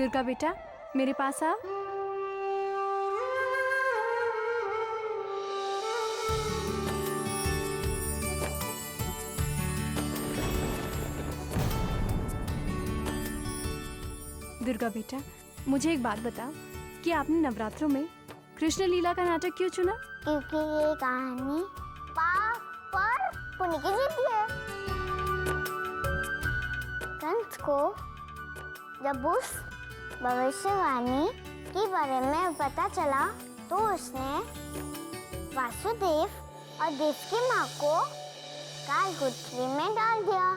दुर्गा बेटा, मेरे पास आओ। दुर्गा बेटा, मुझे एक बात बताओ कि आपने नवरात्रों में कृष्ण लीला का नाटक क्यों चुना? क्योंकि ये कहानी पाप पर पुण्य की जीत है। कंस को जब उस भविष्यवाणी के बारे में पता चला तो उसने वासुदेव और देव की माँ को कालकुट्री में डाल दिया।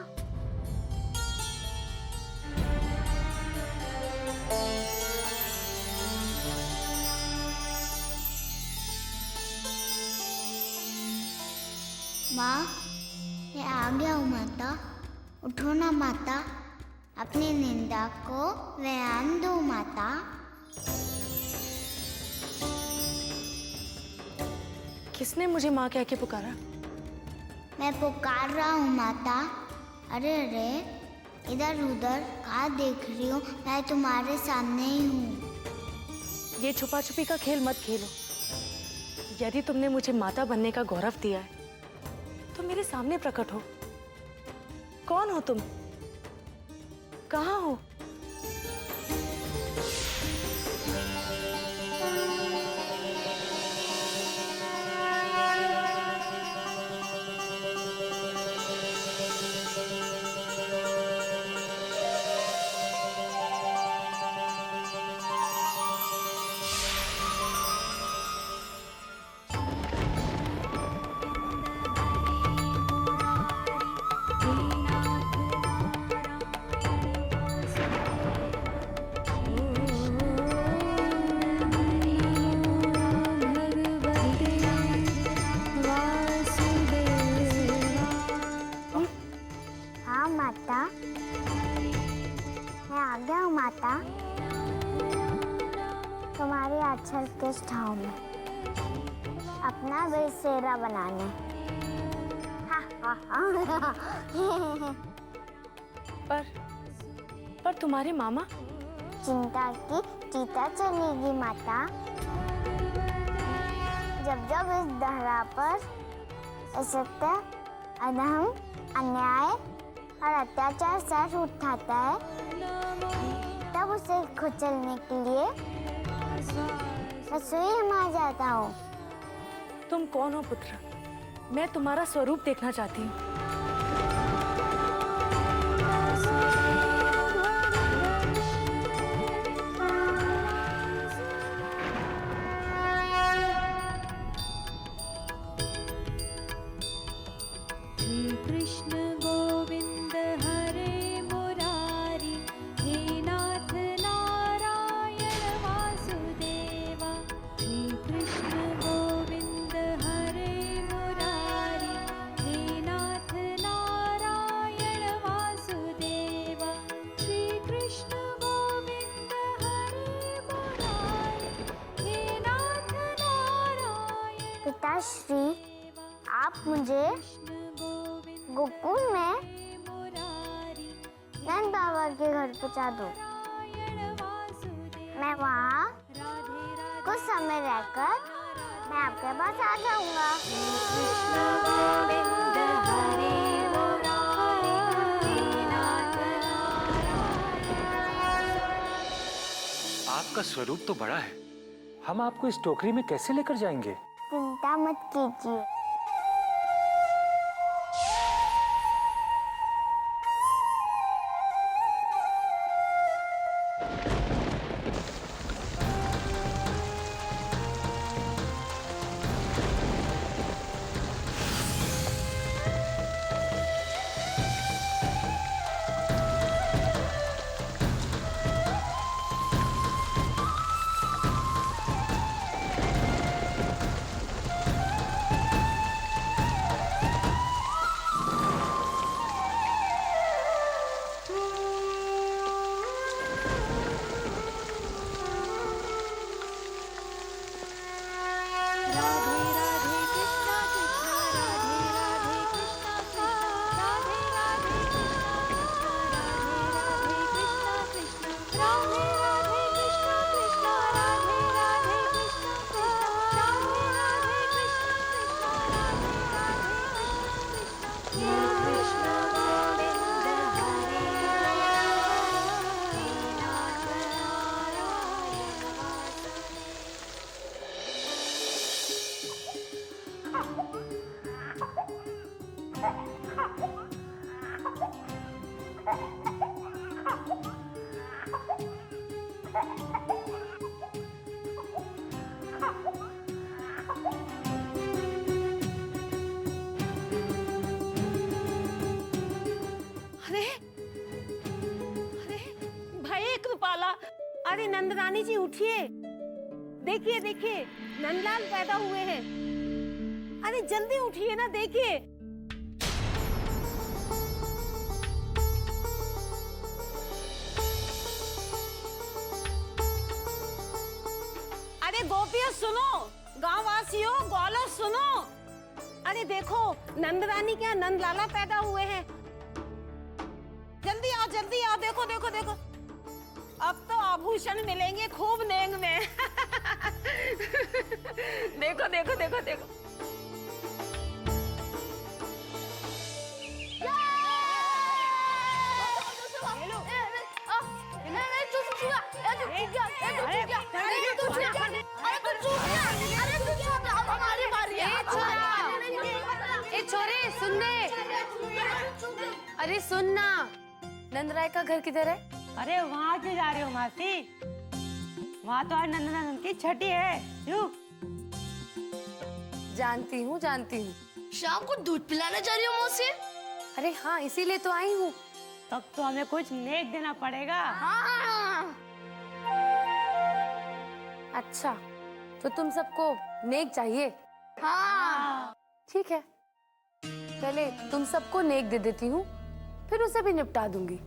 माँ, मैं आ गया हूँ माता। उठो ना माता, अपनी निंदा को व्यायाम दो माता। किसने मुझे माँ कह के पुकारा? मैं पुकार रहा हूँ माता। अरे अरे, इधर उधर कहाँ देख रही हो? मैं तुम्हारे सामने ही हूँ। ये छुपा छुपी का खेल मत खेलो। यदि तुमने मुझे माता बनने का गौरव दिया है तो मेरे सामने प्रकट हो। कौन हो तुम? कहाँ हो? हाँ माता, मैं आ गया हूँ माता। तुम्हारे आंचल के छांव में अपना बसेरा बनाने। पर तुम्हारे मामा? चिंता की चीता चलेगी माता। जब जब इस धरा पर असत्य, अधर्म, अन्याय और अत्याचार सर उठाता है, तब उसे कुचलने के लिए मैं स्वयं आ जाता हूँ। तुम कौन हो पुत्र? मैं तुम्हारा स्वरूप देखना चाहती हूँ। पिताश्री, आप मुझे गोकुल में नंद बाबा के घर पहुंचा दो। मैं वहाँ कुछ समय रहकर मैं आपके पास आ जाऊंगा। आपका स्वरूप तो बड़ा है, हम आपको इस टोकरी में कैसे लेकर जाएंगे? चिंता मत कीजिए। राधे राधे अरे नंदरानी जी उठिए, देखिए देखिए नंदलाल पैदा हुए हैं। अरे जल्दी उठिए ना, देखिए। अरे गोपियों सुनो, गांव वासियों ग्वालों सुनो, अरे देखो नंदरानी क्या नंदलाला पैदा हुए हैं। जल्दी आओ, देखो देखो देखो, अब तो आभूषण मिलेंगे खूब नेंग में। देखो देखो देखो देखो। छोरे सुनने, अरे सुनना, नंदराय का घर किधर है? अरे वहाँ क्यों जा रहे हो मासी? वहाँ तो आज नंदन की छठी है। क्यों? जानती हूँ शाम को दूध पिलाने जा रही हो मौसी? अरे हाँ, इसीलिए तो आई हूँ। तब तो हमें कुछ नेक देना पड़ेगा। अच्छा, तो तुम सबको नेक चाहिए? हाँ। ठीक है, पहले तुम सबको नेक दे देती हूँ, फिर उसे भी निपटा दूंगी।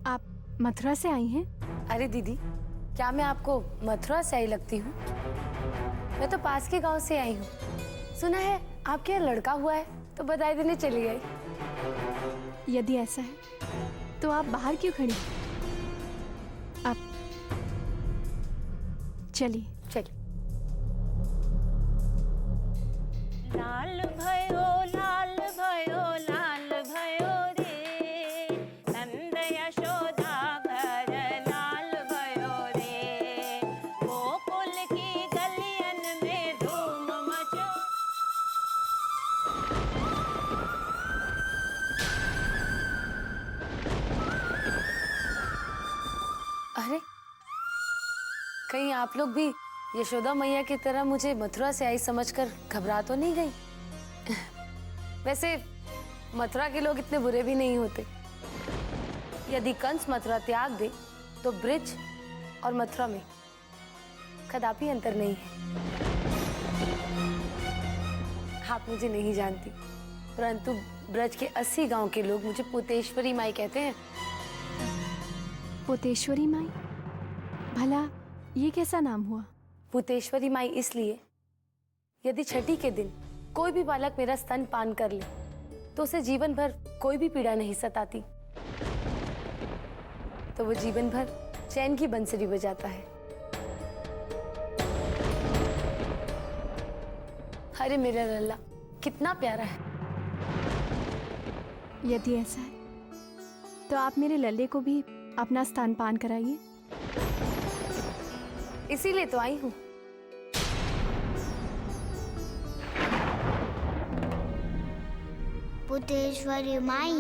आप मथुरा से आई हैं? अरे दीदी, क्या मैं आपको मथुरा से आई लगती हूँ? मैं तो पास के गांव से आई हूँ। सुना है आपके यहाँ लड़का हुआ है, तो बधाई देने चली आई। यदि ऐसा है तो आप बाहर क्यों खड़ी? आप चलिए। चलिए। लाल भयो रे, नंद यशोदा घर लाल भयो रे, गोकुल की गलियन में धूम मचो। अरे, कहीं आप लोग भी यशोदा मैया की तरह मुझे मथुरा से आई समझकर घबरा तो नहीं गई? वैसे मथुरा के लोग इतने बुरे भी नहीं होते। यदि कंस मथुरा त्याग दे तो ब्रिज और मथुरा में कदापि अंतर नहीं है। आप मुझे नहीं जानती, परंतु ब्रज के 80 गांव के लोग मुझे पुतेश्वरी माई कहते हैं। पुतेश्वरी माई? भला ये कैसा नाम हुआ? पुतेश्वरी माई इसलिए, यदि छठी के दिन कोई भी बालक मेरा स्तन पान कर ले तो उसे जीवन भर कोई भी पीड़ा नहीं सताती, तो वो जीवन भर चैन की बंसरी बजाता है। अरे मेरा लल्ला कितना प्यारा है। यदि ऐसा है तो आप मेरे लल्ले को भी अपना स्तनपान कराइए। इसीलिए तो आई हूँ। पुतेश्वरी माई,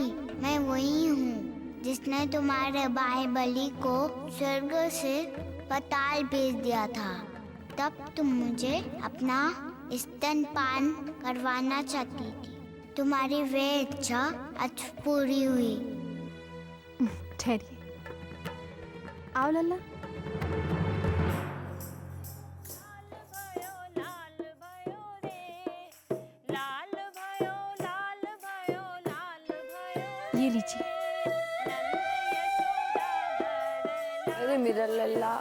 मैं वही हूँ जिसने तुम्हारे भाई बलि को स्वर्ग से पाताल भेज दिया था। तब तुम मुझे अपना स्तनपान करवाना चाहती थी। तुम्हारी वह इच्छा आज पूरी हुई। ठहरिए, आओ लल्ला। ये लीजिए। अरे मेरा लल्ला।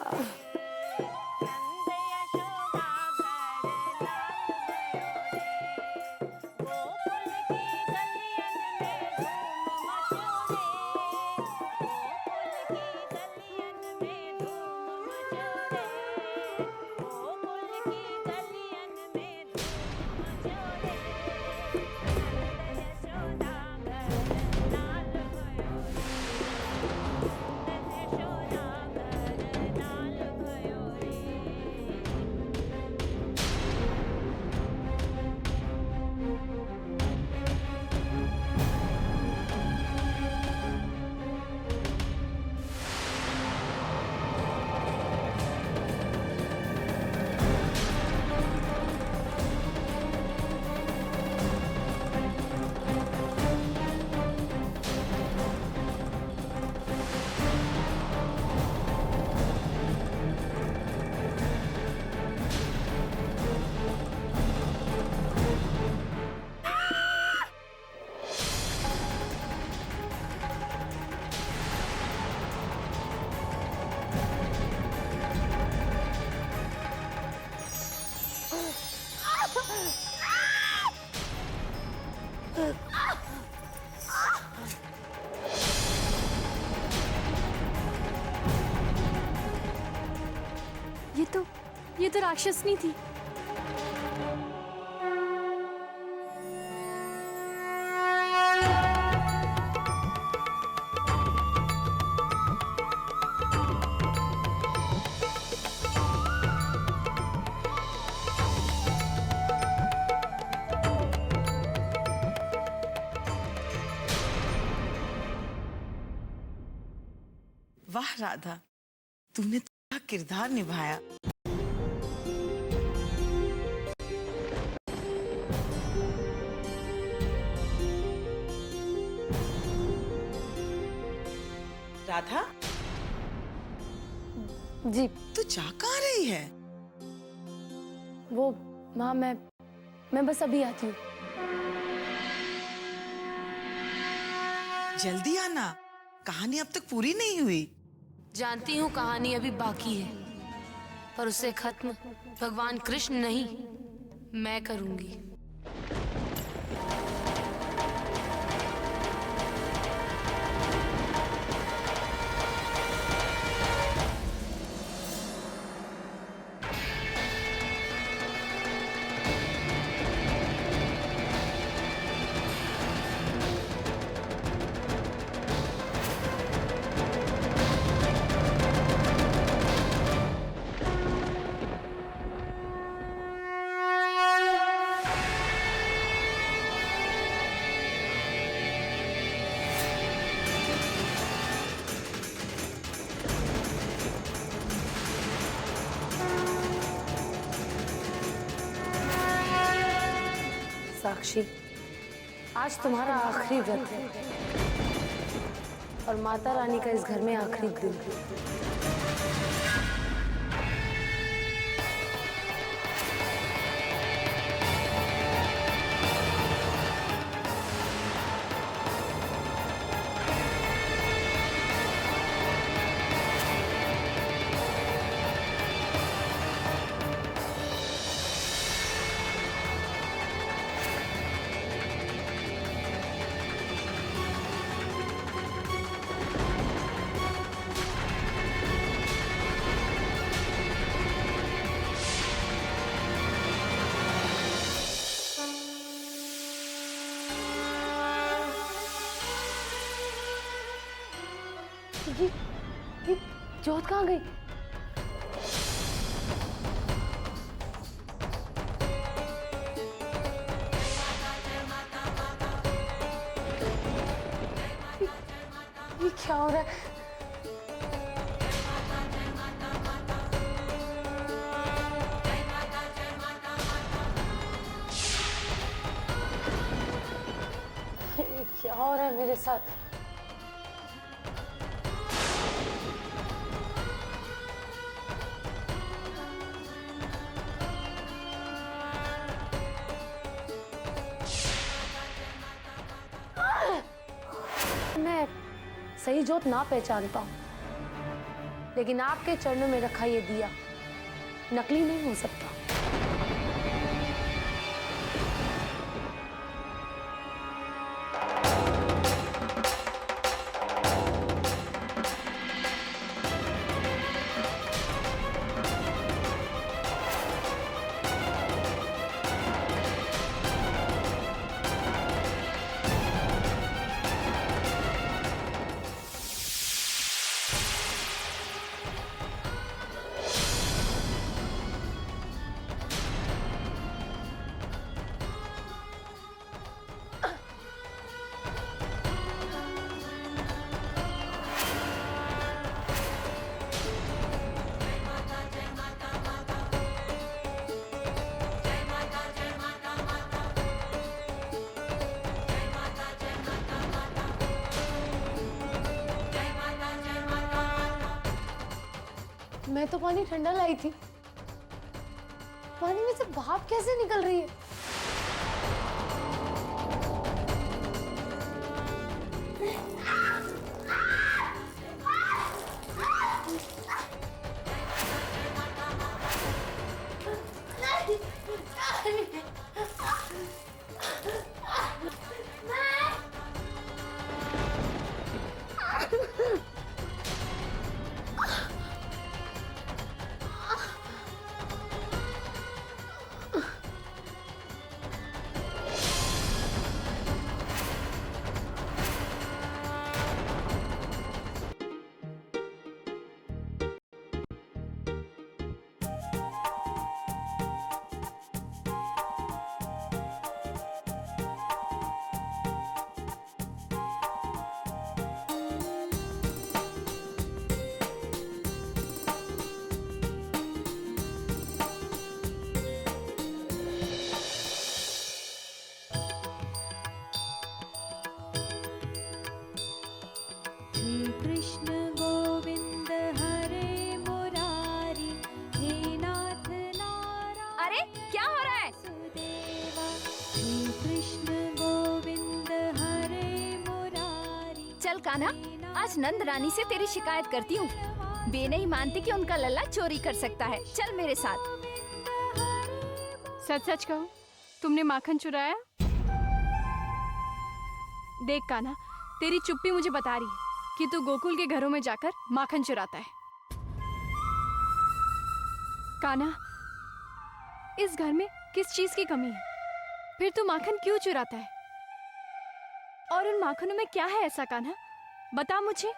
ये तो राक्षसनी थी। वाह राधा, तुमने क्या किरदार निभाया। राधा, जी तू जा कहाँ रही है? वो माँ, मैं बस अभी आती हूँ। जल्दी आना, कहानी अब तक पूरी नहीं हुई। जानती हूँ कहानी अभी बाकी है, पर उसे खत्म भगवान कृष्ण नहीं, मैं करूंगी। साक्षी, आज तुम्हारा आखिरी व्रत है और माता रानी का इस घर में आखिरी दिन है। ये जोत कहाँ गई? ये क्या हो रहा है? ये क्या हो रहा है मेरे साथ? मैं सही जोत ना पहचान पाऊं, लेकिन आपके चरणों में रखा ये दिया नकली नहीं हो सकता। मैं तो पानी ठंडा लाई थी, पानी में से भाप कैसे निकल रही है? कृष्ण गोविंद हरे मुरारी, हे नाथ नारायण। अरे क्या हो रहा है? श्री कृष्ण गोविंद हरे मुरारी। चल कान्हा, आज नंद रानी से तेरी शिकायत करती हूँ। वे नहीं मानती कि उनका लल्ला चोरी कर सकता है। चल मेरे साथ। सच सच कहो, तुमने माखन चुराया? देख कान्हा, तेरी चुप्पी मुझे बता रही है कि तू गोकुल के घरों में जाकर माखन चुराता है। कान्हा, इस घर में किस चीज की कमी है? फिर तू माखन क्यों चुराता है? और उन माखनों में क्या है ऐसा कान्हा? बता मुझे।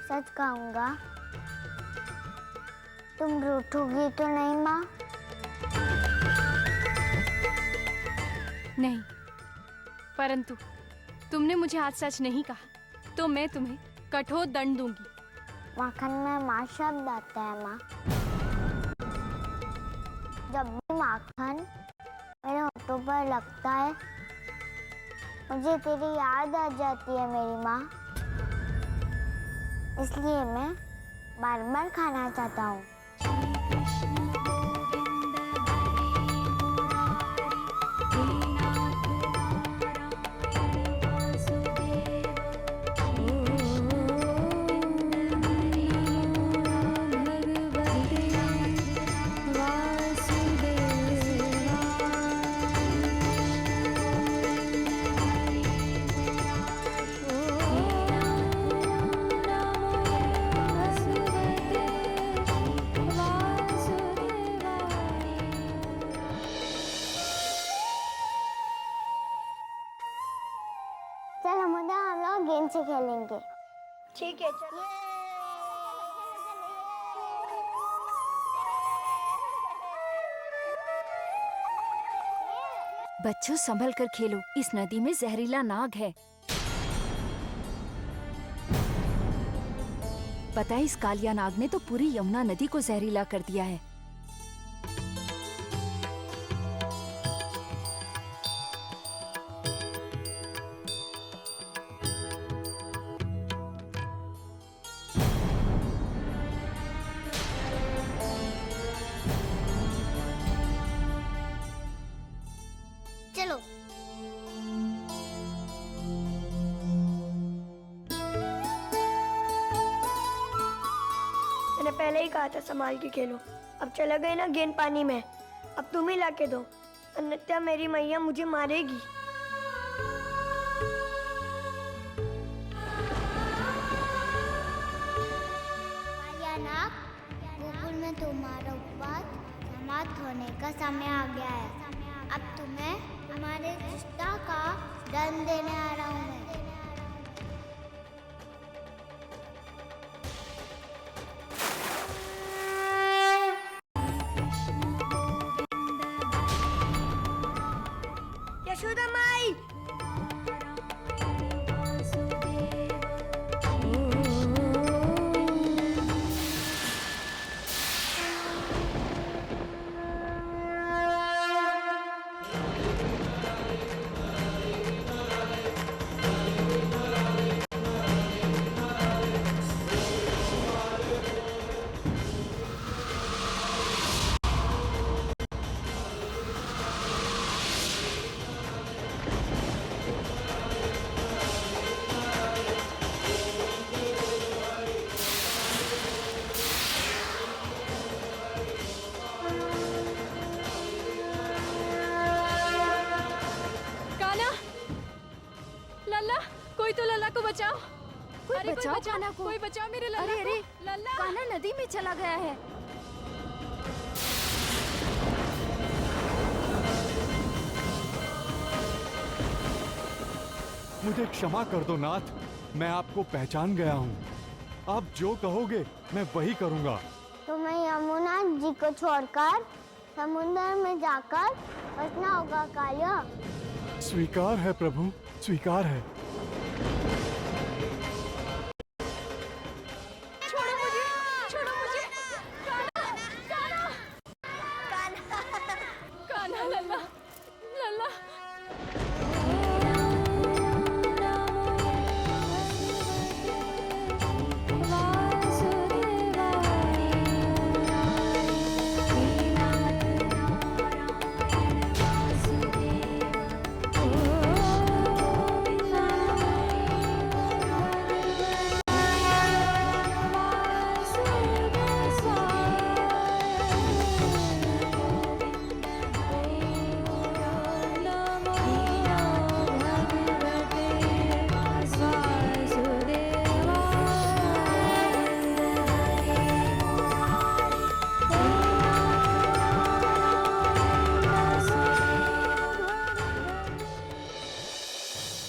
सच कहूँगा, तुम रूठोगी तो नहीं माँ? नहीं, परंतु तुमने मुझे आज सच नहीं कहा तो मैं तुम्हें कठोर दंड दूंगी। माखन में माँ शब्द आता है माँ। जब भी माखन मेरे होठों पर लगता है, मुझे तेरी याद आ जाती है मेरी माँ। इसलिए मैं बार बार खाना चाहता हूँ। चल हम लोग गेम से खेलेंगे। ठीक है चलो। बच्चों संभल कर खेलो, इस नदी में जहरीला नाग है। पता है, इस कालिया नाग ने तो पूरी यमुना नदी को जहरीला कर दिया है। मैंने पहले ही कहा था संभाल के खेलो। अब चला गए ना गेंद पानी में, अब तुम ही लाके दो, अन्यथा मेरी मैया मुझे मारेगी। कालियानाग, गोकुल में तुम्हारा उपवास समाप्त होने का समय आ गया है। अब तुम्हें हमारे रिश्ता का दंड देने आ रहा हूँ मैं। यशोदा माई, कान्हा, लल्ला, कोई तो लल्ला को बचाओ। कोई बचाओ कान्हा को। कोई बचाओ मेरे लल्ला को। अरे लल्ला, कान्हा नदी में चला गया है। मुझे क्षमा कर दो नाथ, मैं आपको पहचान गया हूँ। आप जो कहोगे मैं वही करूँगा। तुम्हें यमुना जी को छोड़कर समुद्र में जाकर बचना होगा कालिया। स्वीकार है प्रभु, स्वीकार है। छोड़ो मुझे, छोड़ो मुझे। कान्हा, कान्हा, कान्हा, लल्ला, लल्ला।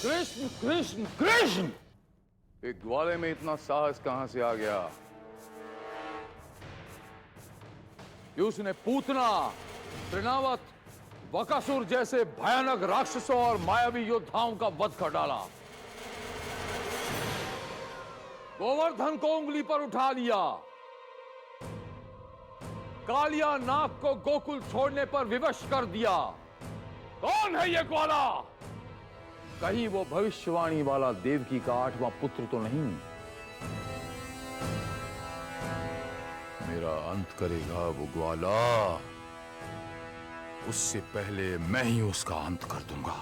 कृष्ण कृष्ण कृष्ण! एक ग्वाले में इतना साहस कहां से आ गया? कि उसने पूतना, त्रिनावत, वकासुर जैसे भयानक राक्षसों और मायावी योद्धाओं का वध कर डाला। गोवर्धन को उंगली पर उठा लिया। कालिया नाग को गोकुल छोड़ने पर विवश कर दिया। कौन है ये ग्वाला? कहीं वो भविष्यवाणी वाला देवकी का 8वां पुत्र तो नहीं? मेरा अंत करेगा वो ग्वाला। उससे पहले मैं ही उसका अंत कर दूंगा।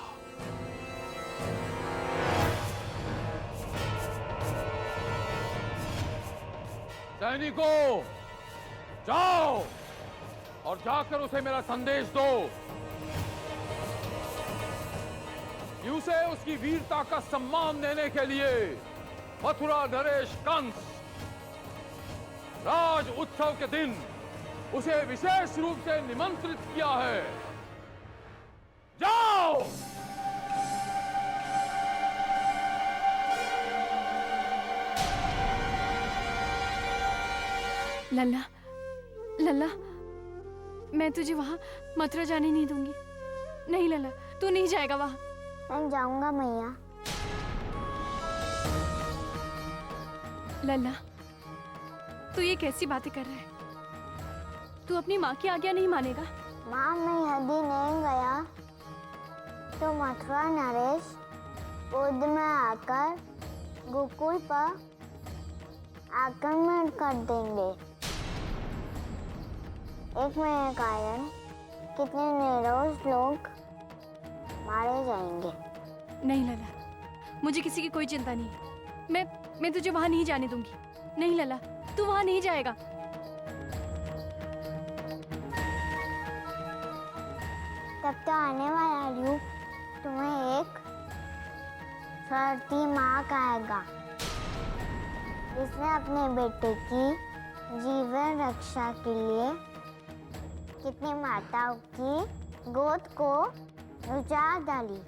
सैनिकों, जाओ और जाकर उसे मेरा संदेश दो कि उसे उसकी वीरता का सम्मान देने के लिए मथुरा नरेश कंस राज उत्सव के दिन उसे विशेष रूप से निमंत्रित किया है। जाओ! लल्ला, लल्ला, मैं तुझे वहां मथुरा जाने नहीं दूंगी। नहीं लल्ला, तू नहीं जाएगा वहां। मैं जाऊंगा मैया। लल्ला, तू ये कैसी बातें कर रहा है? तू अपनी माँ की आज्ञा नहीं मानेगा? माँ, मैं यदि नहीं गया तो मथुरा नरेश गोद में आकर गोकुल पर आक्रमण कर देंगे। एक मेरे कारण कितने निर्दोष लोग मारे जाएंगे। नहीं लल्ला, मुझे किसी की कोई चिंता नहीं है। मैं तुझे वहां नहीं जाने दूंगी। नहीं लल्ला, तू वहां नहीं जाएगा। तब तो आने वाला रूप तुम्हें एक शरारती माँ कहेगा, जिसने अपने बेटे की जीवन रक्षा के लिए कितनी माताओं की गोद को उजाड़ डाली।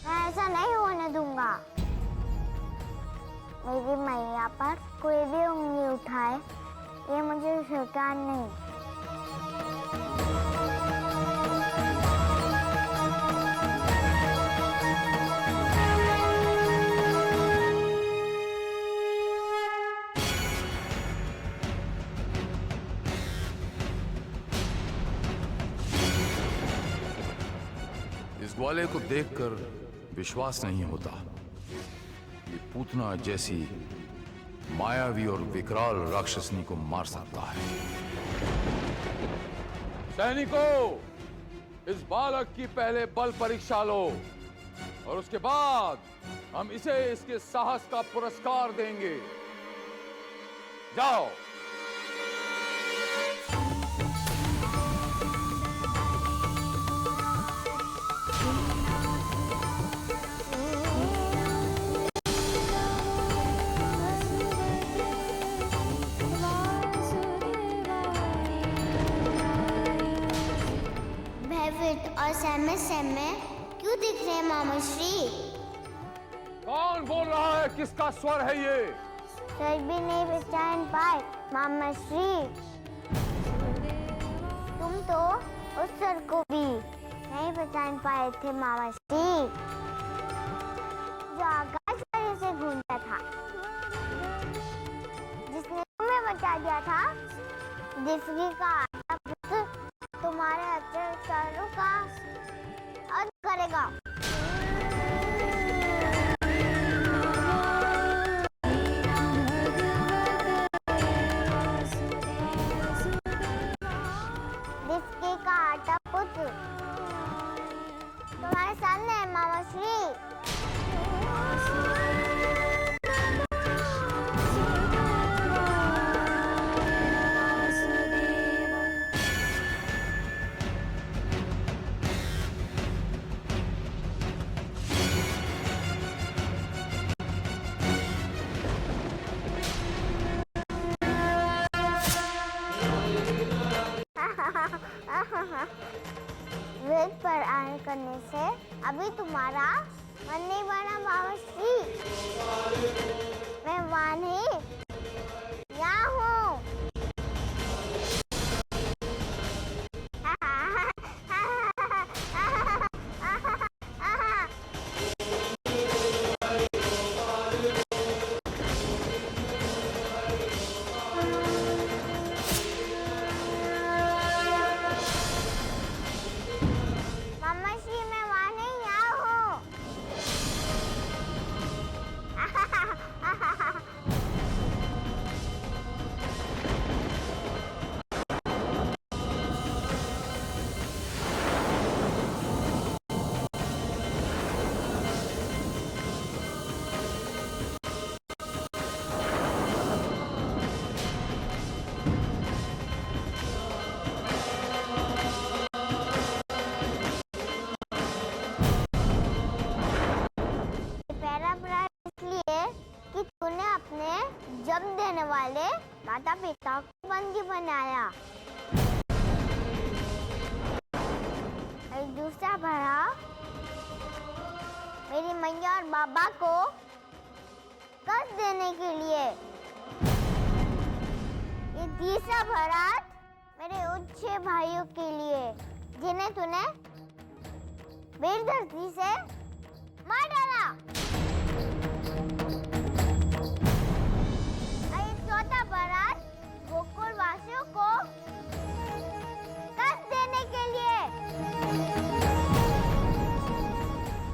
मैं ऐसा नहीं होने दूंगा। मेरी मैया पर कोई भी उंगली उठाए, ये मुझे स्वीकार नहीं। इस ग्वाले को देखकर विश्वास नहीं होता ये पूतना जैसी मायावी और विकराल राक्षसनी को मार सकता है। सैनिकों, इस बालक की पहले बल परीक्षा लो और उसके बाद हम इसे इसके साहस का पुरस्कार देंगे। जाओ। और सहमे सहमे क्यों दिख रहे हैं मामा श्री? कौन बोल रहा है? किसका स्वर है ये? सर भी नहीं पहचान पाए मामा श्री। तुम तो उस सर को भी नहीं पहचान पाए थे मामा श्री, जो आकाश वाले से घूमता था, जिसने तुम्हें बचा दिया था। दिफगी का आटा पुत्र तुम्हारे अत्याचारों का अंत करेगा। दिफगी का आटा पुत्र तुम्हारे सामने है मामा श्री। वेद पर आने करने से अभी तुम्हारा मन नहीं बना मामा श्री। मैं वहाँ नहीं, यहाँ हूँ। जन्म देने वाले माता पिता को बंदी बनाया। एक दूसरा भरा मेरी मैया और बाबा को कष्ट देने के लिए। ये तीसरा भरात मेरे उच्च भाइयों के लिए, जिन्हें तूने वीर धरती से मार डाला। चौथा बारात गोकुल वासियों को कष्ट देने के लिए।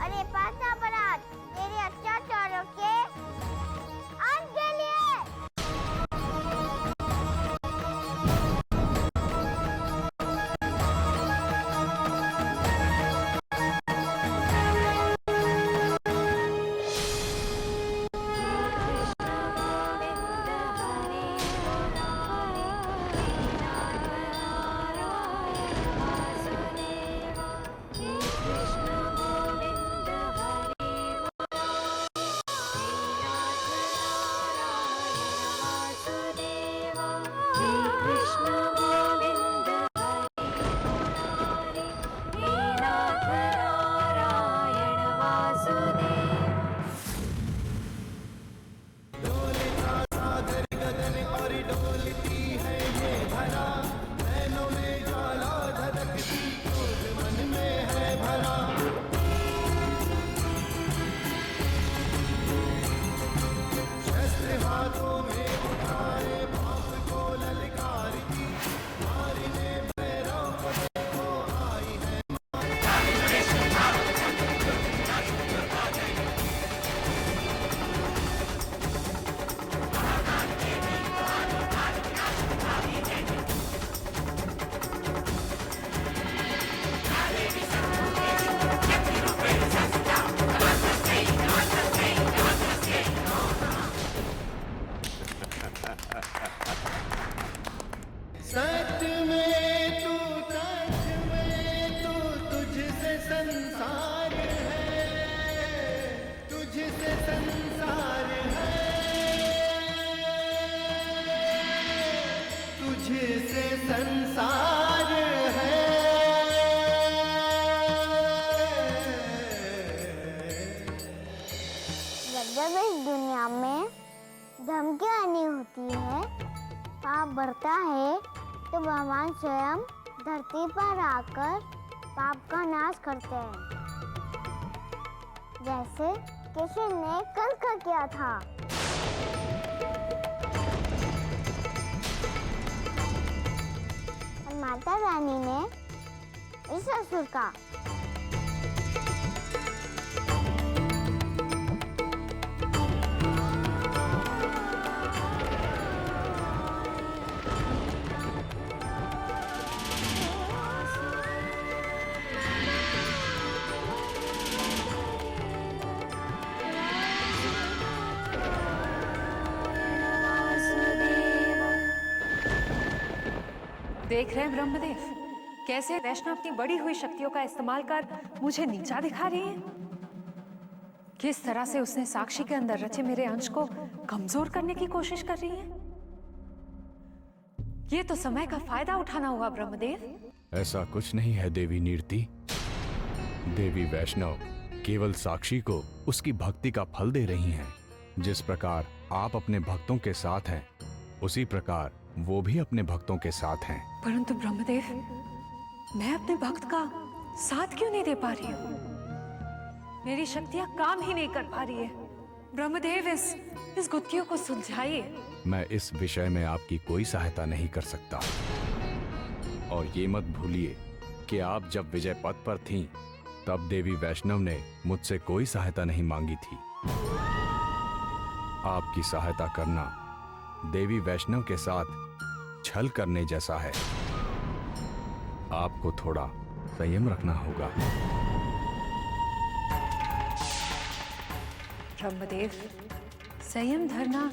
और ये पांचवा बारात तेरे अत्याचारों के अंत के लिए। सच में तू, सच में तू, तुझसे संसार है, तुझसे संसार है, तुझसे संसार है। जब इस दुनिया में धर्म की हानि होती है, पाप बढ़ता है, तो भगवान स्वयं धरती पर आकर पाप का नाश करते हैं, जैसे कृष्ण ने कल का किया था। और माता रानी ने इस असुर का। देख रहे हैं ब्रह्मदेव, कैसे वैष्णव अपनी बढ़ी हुई शक्तियों का इस्तेमाल कर मुझे नीचा दिखा रही है। किस तरह से उसने साक्षी के अंदर रचे मेरे अंश को कमजोर करने की कोशिश कर रही है। ये तो समय का फायदा उठाना होगा ब्रह्मदेव। ऐसा कुछ नहीं है देवी नीरति। देवी वैष्णव केवल साक्षी को उसकी भक्ति का फल दे रही हैं। जिस प्रकार आप अपने भक्तों के साथ हैं, उसी प्रकार वो भी अपने भक्तों के साथ हैं। परंतु ब्रह्मदेव, मैं अपने भक्त का साथ क्यों नहीं दे पा रही हूँ? मेरी शक्तियाँ काम ही नहीं कर पा रही है। ब्रह्मदेव, इस गुत्थियों को सुलझाइए। मैं इस विषय में आपकी कोई सहायता नहीं कर सकता। और ये मत भूलिए कि आप जब विजय पथ पर थीं, तब देवी वैष्णव ने मुझसे कोई सहायता नहीं मांगी थी। आपकी सहायता करना देवी वैष्णव के साथ छल करने जैसा है। आपको थोड़ा संयम रखना होगा। ब्रह्मदेव, संयम धरना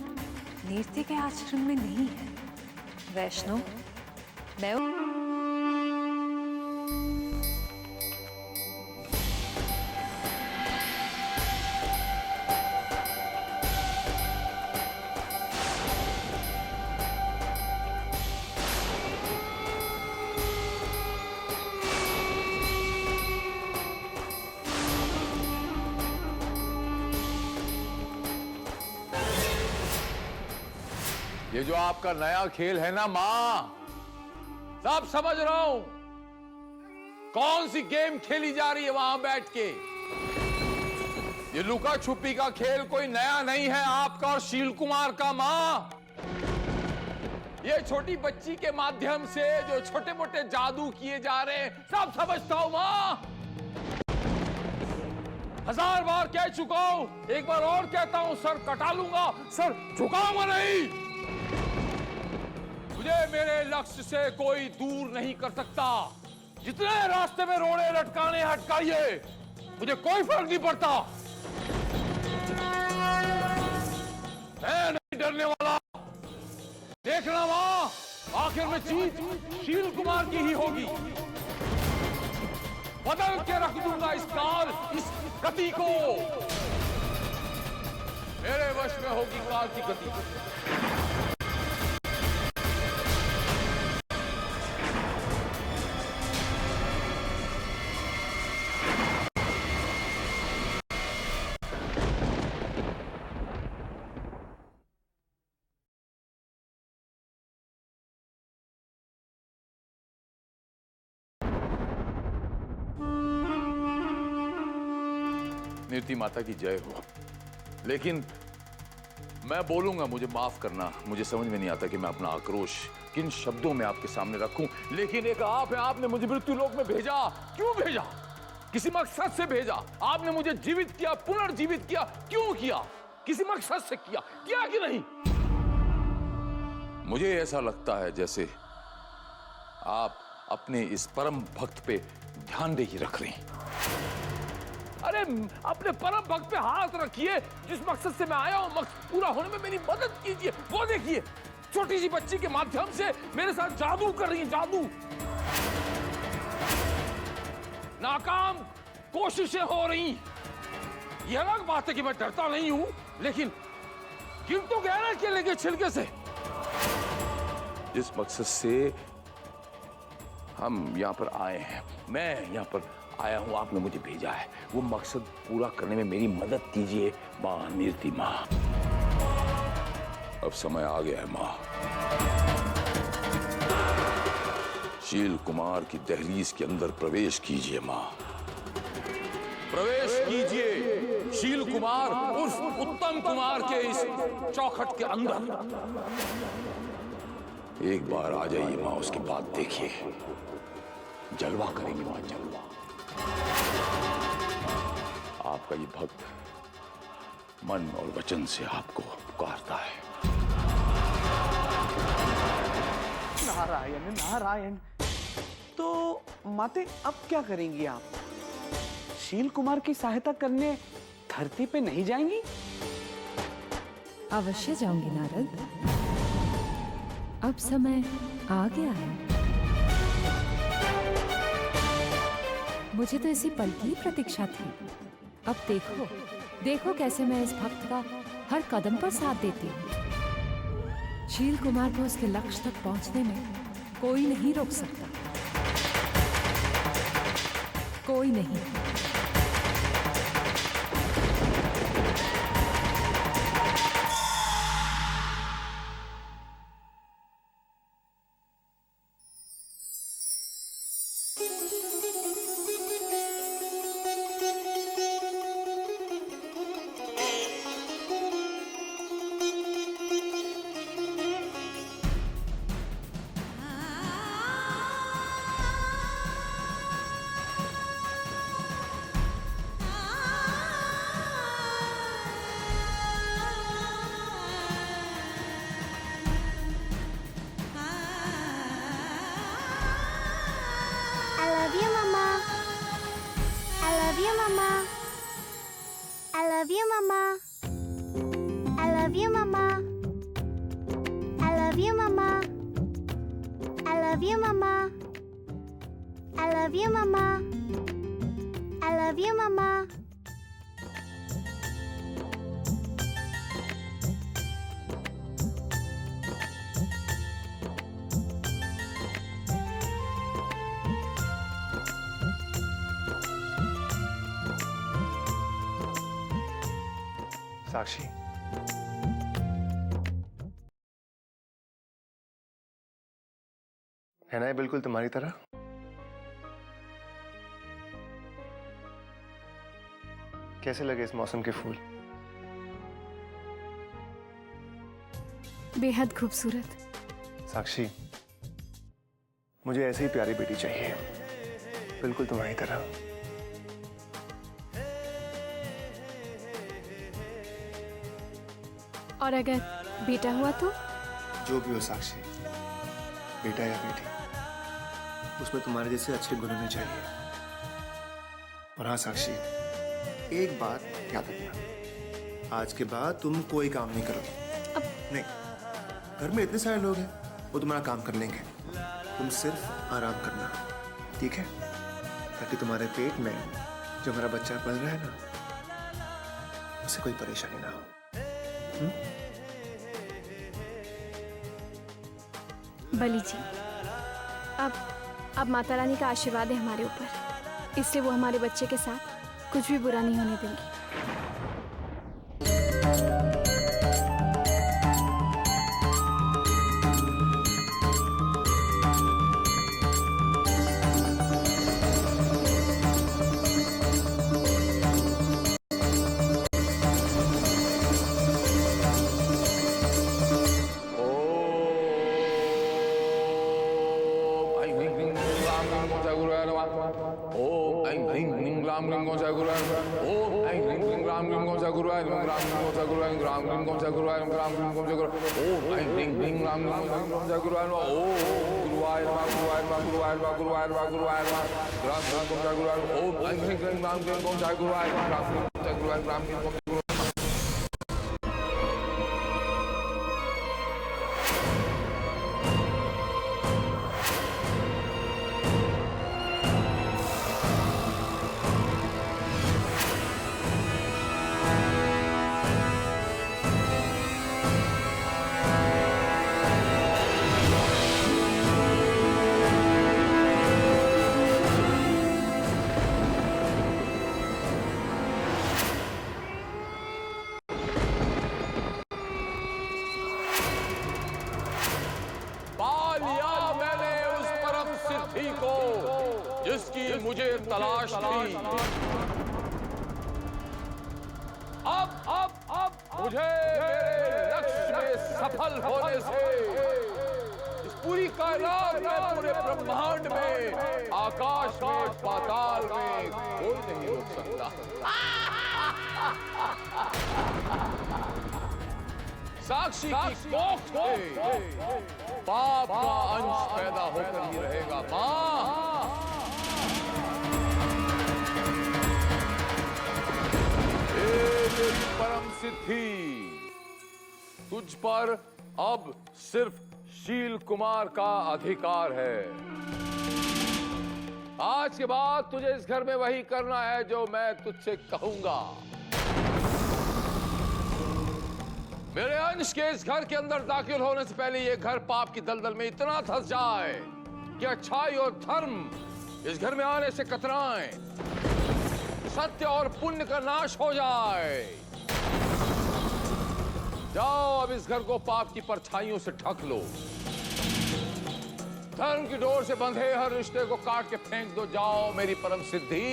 नीति के आचरण में नहीं है। वैष्णव, मैं ये जो आपका नया खेल है ना माँ, सब समझ रहा हूं। कौन सी गेम खेली जा रही है वहां बैठ के। ये लुका छुपी का खेल कोई नया नहीं है आपका और शील कुमार का माँ। ये छोटी बच्ची के माध्यम से जो छोटे मोटे जादू किए जा रहे हैं, सब समझता हूं माँ। 1000 बार कह चुका हूं, एक बार और कहता हूं, सर कटा लूंगा, सर झुकाऊंगा नहीं। मुझे मेरे लक्ष्य से कोई दूर नहीं कर सकता। जितने रास्ते में रोड़े लटकाने हटकाइए, मुझे कोई फर्क नहीं पड़ता। मैं नहीं डरने वाला। देखना मां, आखिर में जीत शील कुमार की ही होगी। बदल के रख दूंगा इस काल, इस गति को। मेरे वश में होगी काल की गति। नीति माता की जय हो। लेकिन मैं बोलूंगा, मुझे माफ करना, मुझे समझ में नहीं आता कि मैं अपना आक्रोश किन शब्दों में आपके सामने रखूं। लेकिन एक आप है, आपने मुझे मृत्यु लोक में भेजा। क्यों भेजा? किसी मकसद से भेजा। आपने मुझे जीवित किया, पुनर्जीवित किया। क्यों किया? किसी मकसद से किया कि नहीं? मुझे ऐसा लगता है जैसे आप अपने इस परम भक्त पे ध्यान दे ही रख रहे हैं। अरे अपने परम भक्त पे हाथ रखिए, जिस मकसद से मैं आया हूँ मकसद पूरा होने में मेरी मदद कीजिए। वो देखिए छोटी सी बच्ची के माध्यम से मेरे साथ जादू कर रही है, जादू। नाकाम कोशिशें हो रही। यह अलग बात है कि मैं डरता नहीं हूं, लेकिन गिर तो गया ना केले के छिलके से। जिस मकसद से हम यहाँ पर आए हैं, मैं यहाँ पर आया हूँ, आपने मुझे भेजा है, वो मकसद पूरा करने में मेरी मदद कीजिए माँ नीरति माँ। अब समय आ गया है माँ। शील कुमार की दहलीज के अंदर प्रवेश कीजिए माँ, प्रवेश कीजिए शील कुमार उर्फ उत्तम कुमार के इस चौखट के अंदर। एक बार आ जाइए माँ, उसके बाद देखिए जलवा करेंगे माँ, जलवा। आपका ये भक्त मन और वचन से आपको पुकारता है। नारायण नारायण। तो माते अब क्या करेंगी आप? शील कुमार की सहायता करने धरती पे नहीं जाएंगी? अवश्य जाऊंगी नारद, अब समय आ गया है। मुझे तो इसी पल की प्रतीक्षा थी। अब देखो देखो कैसे मैं इस भक्त का हर कदम पर साथ देती हूँ। शील कुमार को उसके लक्ष्य तक पहुंचने में कोई नहीं रोक सकता, कोई नहीं। I love you, Mama. I love you, Mama. I love you, Mama. I love you, Mama. I love you, Mama. I love you, Mama. साक्षी, है ना ये बिल्कुल तुम्हारी तरह? कैसे लगे इस मौसम के फूल? बेहद खूबसूरत। साक्षी, मुझे ऐसी ही प्यारी बेटी चाहिए, बिल्कुल तुम्हारी तरह। और अगर बेटा हुआ तो? जो भी हो साक्षी, बेटा या बेटी, उसमें तुम्हारे जैसे अच्छे गुण होने चाहिए। और हाँ साक्षी, एक बात याद रखना, आज के बाद तुम कोई काम नहीं करोगे। अब नहीं, घर में इतने सारे लोग हैं, वो तुम्हारा काम कर लेंगे, तुम सिर्फ आराम करना, ठीक है? ताकि तुम्हारे पेट में जो हमारा बच्चा पल रहा है ना, उसे कोई परेशानी ना हो। बली जी, अब माता रानी का आशीर्वाद है हमारे ऊपर, इसलिए वो हमारे बच्चे के साथ कुछ भी बुरा नहीं होने देंगी। ओम ऐं ह्रीं क्लीं ग्लां ग्रीं गौंसाय गुरुवाय नमः। ओम ऐं ह्रीं क्लीं ग्लां ग्राम ग्रीम कौन सा गुरुवार ग्राम ग्रीम कौन सा गुरुवार ग्राम ग्रीम कौन सा गुरुवार ग्राम ग्रीम कौन सा गुरुवार ओ ग्रीम ग्रीम ग्राम ग्रीम कौन सा गुरुवार ओ गुरुवार गुरुवार गुरुवार गुरुवार गुरुवार ग्राम ग्रीम कौन सा गुरुवार ओ ग्रीम ग्रीम ग्राम ग्रीम कौन सा गुरुवार ग्राम ग्रीम कौन सा गुरुवार ग्राम ग्रीम कौन सा गुरुवार जिसकी मुझे तलाश थी। अब मुझे मेरे लक्ष्य में सफल होने से इस पूरी कायनात में, पूरे ब्रह्मांड में, आकाश में, पाताल में कोई नहीं रोक सकता। साक्षी की कोख से पाप का अंश पैदा होकर ही रहेगा। मां, तेरी परम सिद्धि, तुझ पर अब सिर्फ शील कुमार का अधिकार है। आज के बाद तुझे इस घर में वही करना है जो मैं तुझसे कहूंगा। मेरे अंश के इस घर के अंदर दाखिल होने से पहले ये घर पाप की दलदल में इतना धंस जाए कि अच्छाई और धर्म इस घर में आने से कतराएं, सत्य और पुण्य का नाश हो जाए। जाओ अब इस घर को पाप की परछाइयों से ढक लो। धर्म की डोर से बंधे हर रिश्ते को काट के फेंक दो। जाओ मेरी परम सिद्धि।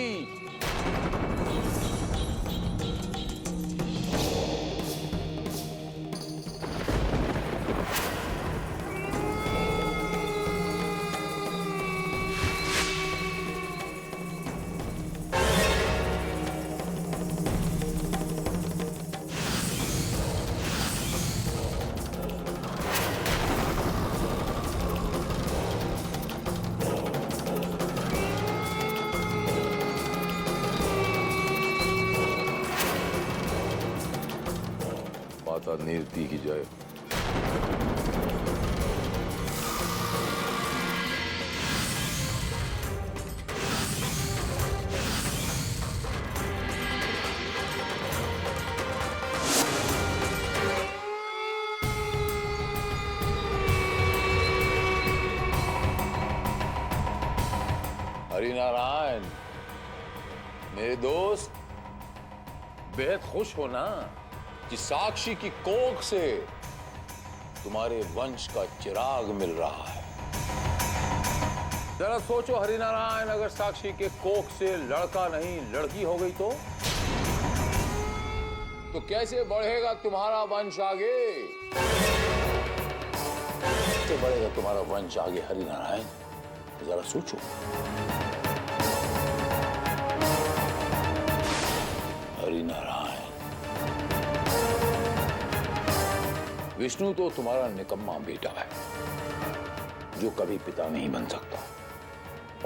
माता नीरती की जय। हरिनारायण, मेरे दोस्त, बेहद खुश हो ना कि साक्षी की कोख से तुम्हारे वंश का चिराग मिल रहा है। जरा सोचो हरिनारायण, अगर साक्षी के कोख से लड़का नहीं लड़की हो गई तो कैसे बढ़ेगा तुम्हारा वंश आगे? कैसे बढ़ेगा तुम्हारा वंश आगे हरिनारायण? जरा सोचो। हरिनारायण, विष्णु तो तुम्हारा निकम्मा बेटा है जो कभी पिता नहीं बन सकता।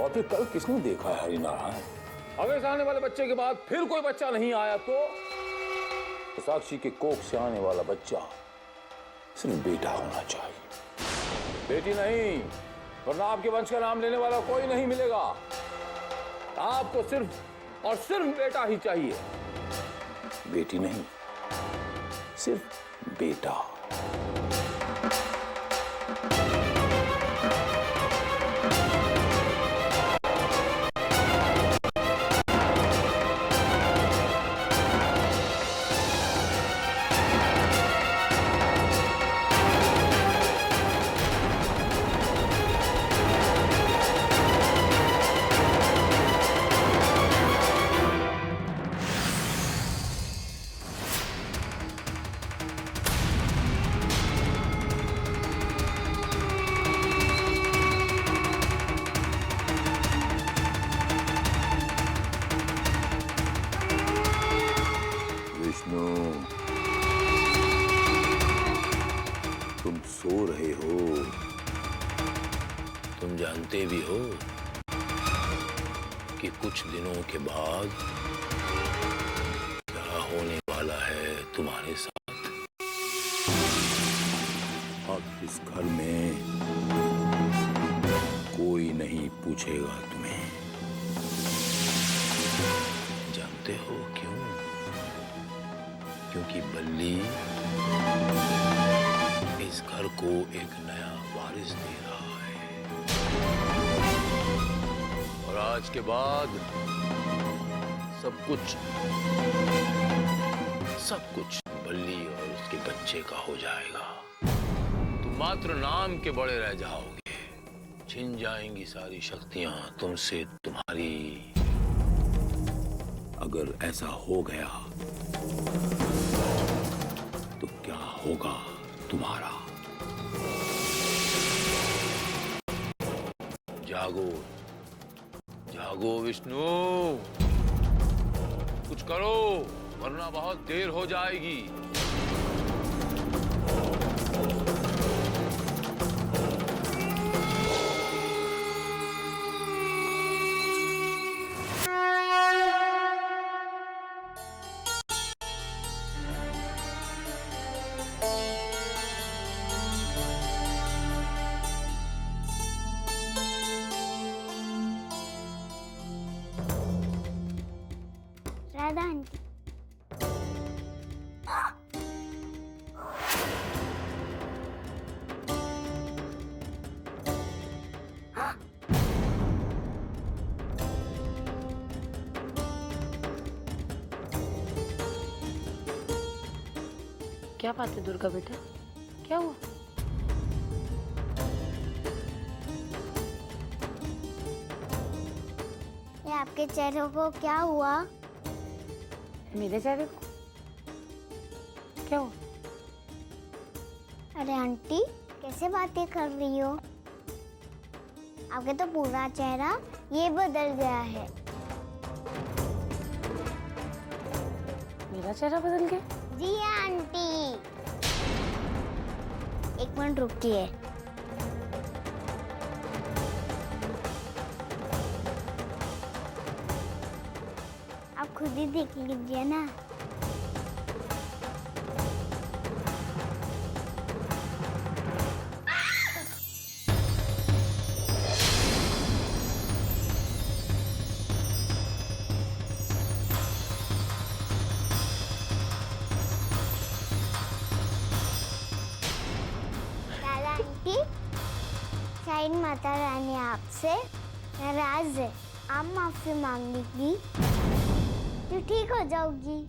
और फिर कल किसने देखा है हरिनारायण? अगर इस आने वाले बच्चे के बाद फिर कोई बच्चा नहीं आया तो साक्षी के कोख से आने वाला बच्चा सिर्फ बेटा होना चाहिए, बेटी नहीं, वरना आपके वंश का नाम लेने वाला कोई नहीं मिलेगा। आपको सिर्फ और सिर्फ बेटा ही चाहिए, बेटी नहीं, सिर्फ बेटा। रहे हो, तुम जानते भी हो कि कुछ दिनों के बाद क्या होने वाला है तुम्हारे साथ। अब इस घर में कोई नहीं पूछेगा तुम्हें। जानते हो क्यों? क्योंकि बल्ली इस घर को एक नया वारिस दे रहा है, और आज के बाद सब कुछ बल्ली और उसके बच्चे का हो जाएगा। तुम मात्र नाम के बड़े रह जाओगे। छिन जाएंगी सारी शक्तियां तुमसे तुम्हारी। अगर ऐसा हो गया तो क्या होगा तुम्हारा? जागो, जागो विष्णु, कुछ करो वरना बहुत देर हो जाएगी। राधा आंटी, क्या बात है दुर्गा बेटा, क्या हुआ? ये आपके चेहरे को क्या हुआ? मेरे चेहरे को क्या हुआ? अरे आंटी, कैसे बातें कर रही हो? आपके तो पूरा चेहरा ये बदल गया है। मेरा चेहरा बदल गया? जी आंटी, एक मिनट रुकिए। आप खुद ही देख लीजिए ना। आंटी, शायद माता रानी आपसे नाराज है। आप माफी मांग लीजिए तो ठीक हो जाओगी।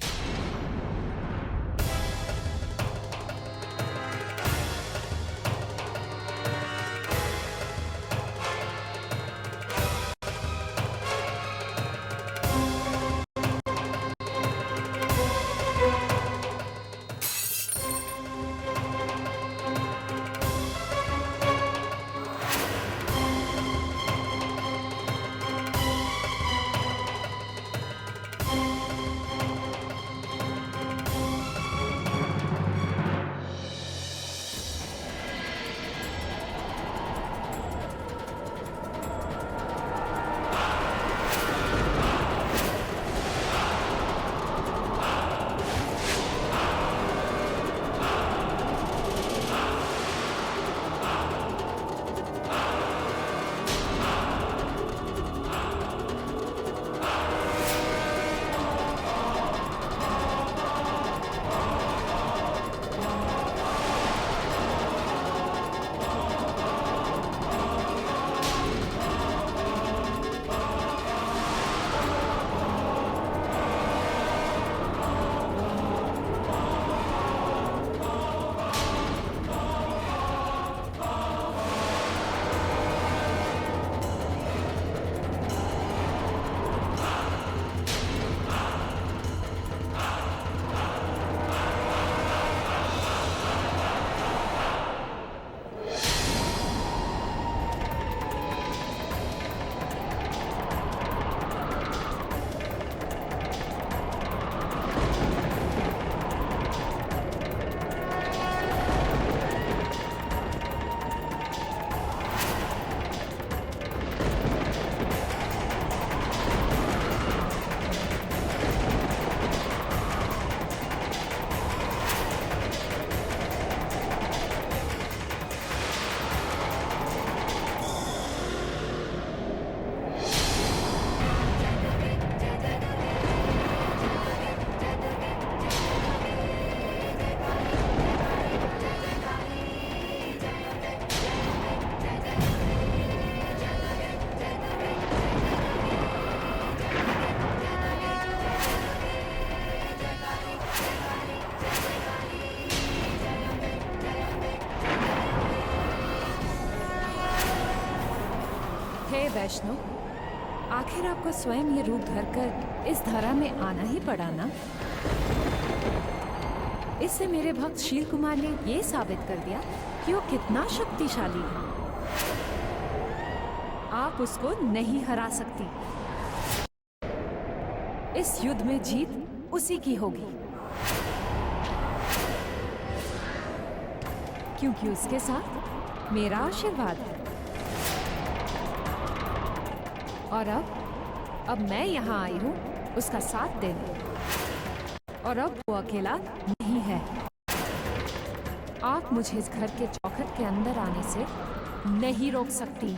हे वैष्णो, आखिर आपको स्वयं ये रूप धरकर इस धरा में आना ही पड़ा ना? इससे मेरे भक्त शील कुमार ने ये साबित कर दिया कि वो कितना शक्तिशाली है। आप उसको नहीं हरा सकती। इस युद्ध में जीत उसी की होगी, क्योंकि उसके साथ मेरा आशीर्वाद है। और अब मैं यहाँ आई हूँ उसका साथ देने, और अब वो अकेला नहीं है। आप मुझे इस घर के चौखट के अंदर आने से नहीं रोक सकती।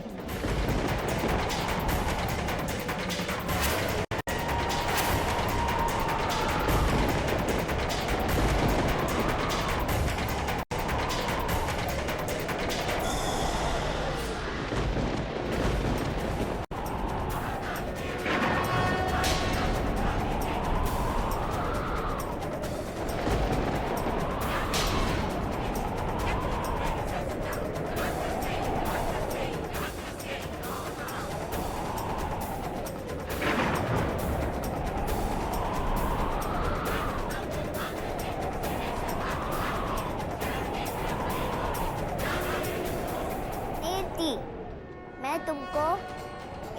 मैं तुमको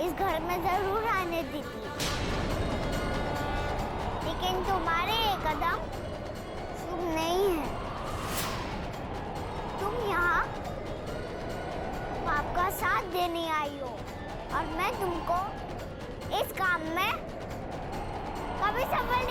इस घर में जरूर आने देती, लेकिन तुम्हारे ये कदम शुभ नहीं है। तुम यहाँ आपका साथ देने आई हो, और मैं तुमको इस काम में कभी सफल